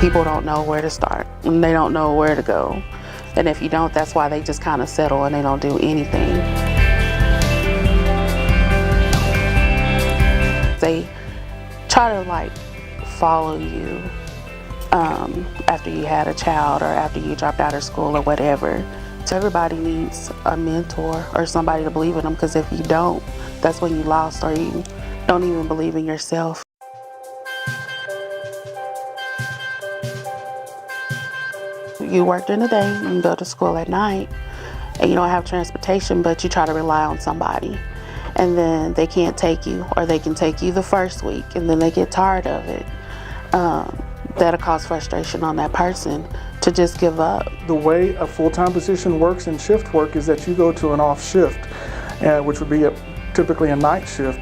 People don't know where to start and they don't know where to go. And if you don't, that's why they just kind of settle and they don't do anything. They try to like follow you after you had a child or after you dropped out of school or whatever. So everybody needs a mentor or somebody to believe in them, because if you don't, that's when you lost or you don't even believe in yourself. You work during the day and you go to school at night and you don't have transportation, but you try to rely on somebody, and then they can't take you, or they can take you the first week and then they get tired of it. That'll cause frustration on that person to just give up. The way a full-time position works in shift work is that you go to an off shift, which would be typically a night shift.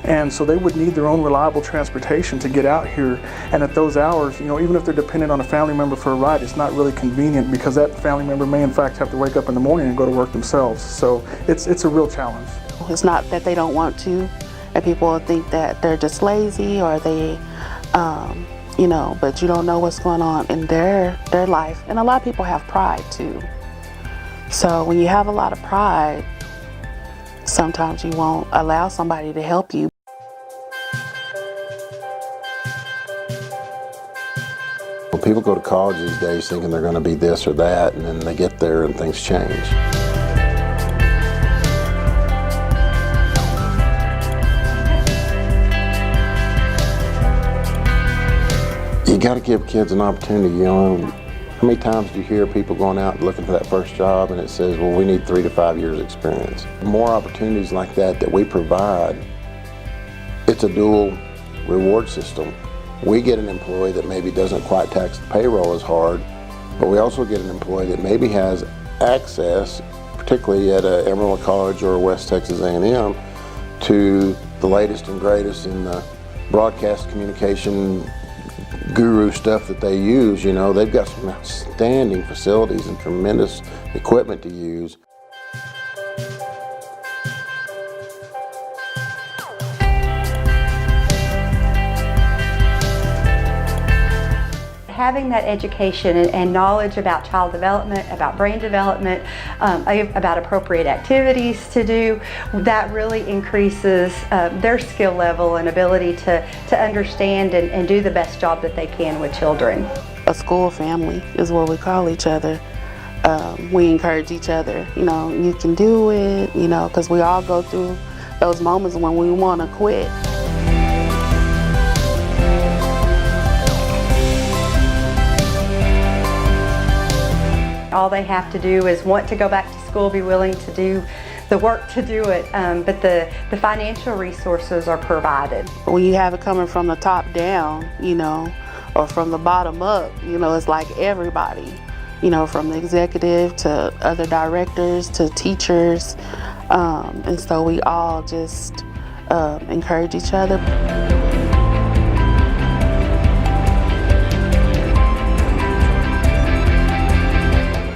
And so they would need their own reliable transportation to get out here. And at those hours, even if they're dependent on a family member for a ride, it's not really convenient, because that family member may in fact have to wake up in the morning and go to work themselves. So it's a real challenge. It's not that they don't want to, and people will think that they're just lazy or they, but you don't know what's going on in their life. And a lot of people have pride too. So when you have a lot of pride, sometimes you won't allow somebody to help you. Well, people go to college these days thinking they're going to be this or that, and then they get there and things change. You got to give kids an opportunity. How many times do you hear people going out looking for that first job and it says, well, we need 3 to 5 years experience? More opportunities like that we provide, it's a dual reward system. We get an employee that maybe doesn't quite tax the payroll as hard, but we also get an employee that maybe has access, particularly at Amarillo College or West Texas A&M, to the latest and greatest in the broadcast communication guru stuff that they use. They've got some outstanding facilities and tremendous equipment to use. Having that education and knowledge about child development, about brain development, about appropriate activities to do, that really increases their skill level and ability to understand and do the best job that they can with children. A school family is what we call each other. We encourage each other, you can do it, because we all go through those moments when we want to quit. All they have to do is want to go back to school, be willing to do the work to do it, but the financial resources are provided. When you have it coming from the top down, or from the bottom up, it's like everybody, from the executive to other directors to teachers, and so we all just encourage each other.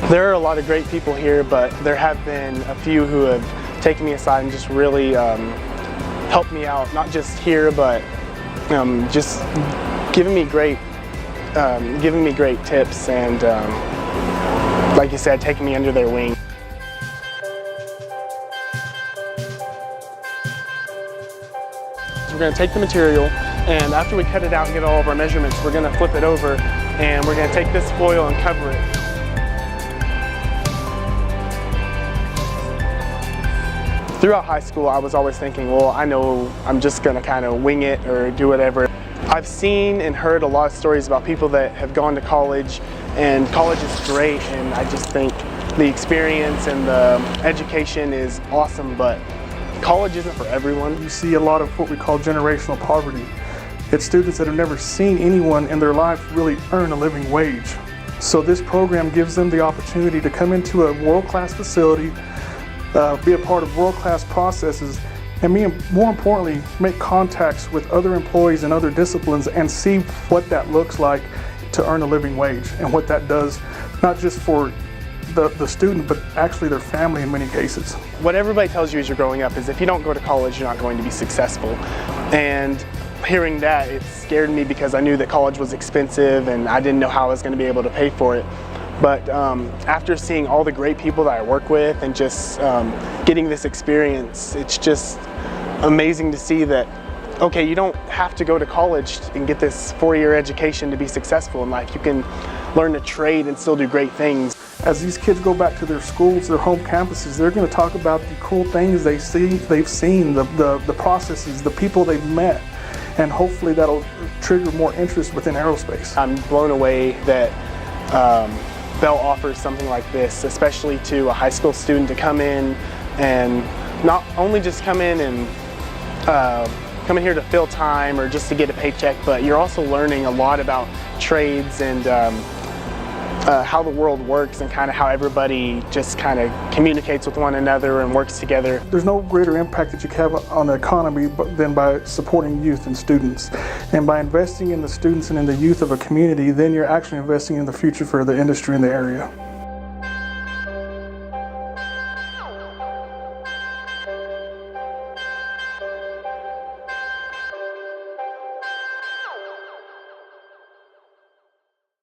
There are a lot of great people here, but there have been a few who have taken me aside and just really helped me out, not just here, but just giving me great tips and, like you said, taking me under their wing. We're going to take the material, and after we cut it out and get all of our measurements, we're going to flip it over, and we're going to take this foil and cover it. Throughout high school, I was always thinking, well, I know I'm just going to kind of wing it or do whatever. I've seen and heard a lot of stories about people that have gone to college, and college is great, and I just think the experience and the education is awesome, but college isn't for everyone. You see a lot of what we call generational poverty. It's students that have never seen anyone in their life really earn a living wage. So this program gives them the opportunity to come into a world-class facility, be a part of world-class processes, and more importantly, make contacts with other employees in other disciplines and see what that looks like to earn a living wage and what that does, not just for the student, but actually their family in many cases. What everybody tells you as you're growing up is if you don't go to college, you're not going to be successful. And hearing that, it scared me because I knew that college was expensive and I didn't know how I was going to be able to pay for it. But after seeing all the great people that I work with and just getting this experience, it's just amazing to see that, okay, you don't have to go to college and get this 4-year education to be successful in life. You can learn a trade and still do great things. As these kids go back to their schools, their home campuses, they're going to talk about the cool things they've seen, the processes, the people they've met, and hopefully that'll trigger more interest within aerospace. I'm blown away that Bell offers something like this, especially to a high school student to come in and not only just come in and come in here to fill time or just to get a paycheck, but you're also learning a lot about trades and how the world works and kind of how everybody just kind of communicates with one another and works together. There's no greater impact that you can have on the economy than by supporting youth and students. And by investing in the students and in the youth of a community, then you're actually investing in the future for the industry in the area.